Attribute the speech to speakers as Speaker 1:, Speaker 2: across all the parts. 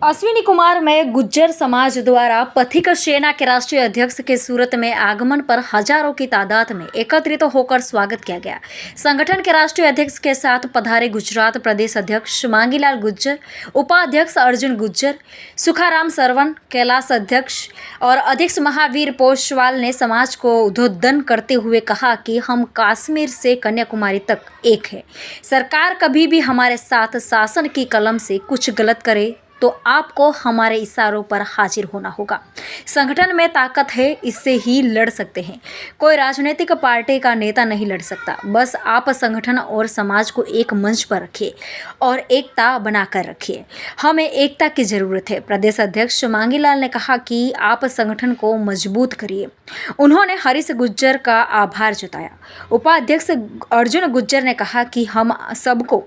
Speaker 1: अश्विनी कुमार में गुज्जर समाज द्वारा पथिक सेना के राष्ट्रीय अध्यक्ष के सूरत में आगमन पर हजारों की तादाद में एकत्रित होकर स्वागत किया गया। संगठन के राष्ट्रीय अध्यक्ष के साथ पधारे गुजरात प्रदेश अध्यक्ष मांगीलाल गुज्जर, उपाध्यक्ष अर्जुन गुज्जर, सुखाराम सरवन, कैलाश अध्यक्ष और अध्यक्ष महावीर पोशवाल ने समाज को उद्बोधन करते हुए कहा कि हम कश्मीर से कन्याकुमारी तक एक है। सरकार कभी भी हमारे साथ शासन की कलम से कुछ गलत करे तो आपको हमारे इशारों पर हाजिर होना होगा। संगठन में ताकत है, इससे ही लड़ सकते हैं। कोई राजनीतिक पार्टी का नेता नहीं लड़ सकता। बस आप संगठन और समाज को एक मंच पर रखिए और एकता बनाकर रखिए। हमें एकता की ज़रूरत है। प्रदेश अध्यक्ष मांगीलाल ने कहा कि आप संगठन को मजबूत करिए। उन्होंने हरीश गुज्जर का आभार जताया। उपाध्यक्ष अर्जुन गुज्जर ने कहा कि हम सबको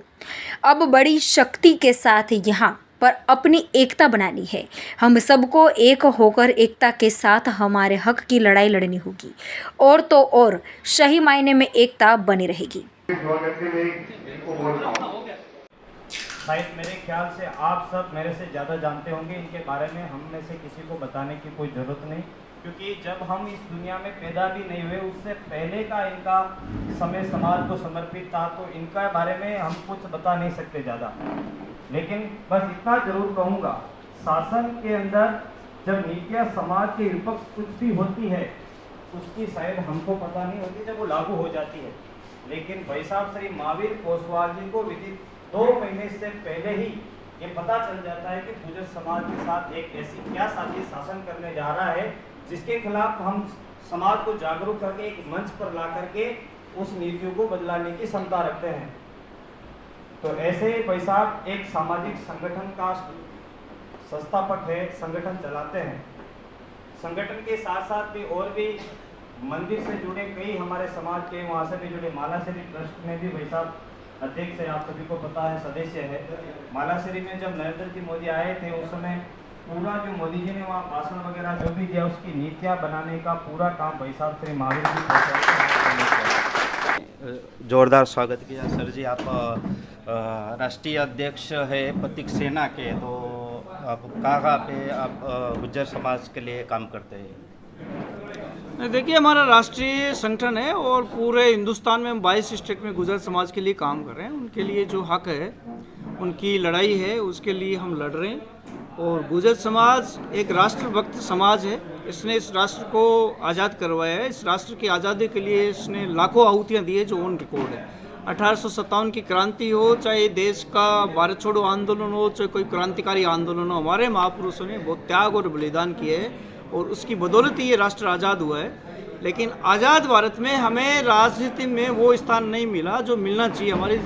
Speaker 1: अब बड़ी शक्ति के साथ यहाँ पर अपनी एकता बनानी है। हम सबको एक होकर एकता के साथ हमारे हक की लड़ाई लड़नी होगी और तो और सही मायने में एकता बनी रहेगी।
Speaker 2: भाई, मेरे ख्याल से आप सब मेरे से ज़्यादा जानते होंगे इनके बारे में। हम में से किसी को बताने की कोई ज़रूरत नहीं, क्योंकि जब हम इस दुनिया में पैदा भी नहीं हुए उससे पहले का इनका समय समाज को समर्पित था, तो इनका बारे में हम कुछ बता नहीं सकते ज़्यादा। लेकिन बस इतना जरूर कहूँगा, शासन के अंदर जब नीतियाँ समाज के विपक्ष कुछ भी होती है उसकी शायद हमको पता नहीं होती जब वो लागू हो जाती है। लेकिन भाई साहब श्री महावीर पोशवाल जी को विदित 2 महीने से पहले ही ये पता चल जाता है कि गुर्जर समाज के साथ एक ऐसी क्या साजिश शासन करने जा रहा है जिसके खिलाफ हम समाज को जागरूक करके एक मंच पर ला करके उस नीतियों को बदलाने की क्षमता रखते हैं। तो ऐसे भाई साहब एक सामाजिक संगठन का संस्थापक है, संगठन चलाते हैं। संगठन के साथ साथ भी और भी मंदिर से जुड़े कई हमारे समाज के वहाँ से भी जुड़े मालाश्री ट्रस्ट में भी भाई साहब अध्यक्ष है, आप सभी को पता है, सदस्य है। मालाश्री में जब नरेंद्र जी मोदी आए थे उस समय पूरा जो मोदी जी ने वहाँ भाषण वगैरह जो भी दिया उसकी नीतियाँ बनाने का पूरा काम भाई साहब श्री महावीर जी।
Speaker 3: जोरदार स्वागत किया सर जी। आप राष्ट्रीय अध्यक्ष है पथिक सेना के, तो आप कहाँ पे आप गुज्जर समाज के लिए काम करते हैं?
Speaker 4: देखिए, हमारा राष्ट्रीय संगठन है और पूरे हिंदुस्तान में हम 22 स्टेट में गुज्जर समाज के लिए काम कर रहे हैं। उनके लिए जो हक है, उनकी लड़ाई है, उसके लिए हम लड़ रहे हैं। और गुज्जर समाज एक राष्ट्रभक्त समाज है। इसने इस राष्ट्र को आज़ाद करवाया है। इस राष्ट्र की आज़ादी के लिए इसने लाखों आहुतियाँ दी है, जो ऑन रिकॉर्ड है। 1857 की क्रांति हो, चाहे देश का भारत छोड़ो आंदोलन हो, चाहे कोई क्रांतिकारी आंदोलन हो, हमारे महापुरुषों ने बहुत त्याग और बलिदान किए हैं और उसकी बदौलत ही ये राष्ट्र आज़ाद हुआ है। लेकिन आज़ाद भारत में हमें राजनीति में वो स्थान नहीं मिला जो मिलना चाहिए। हमारी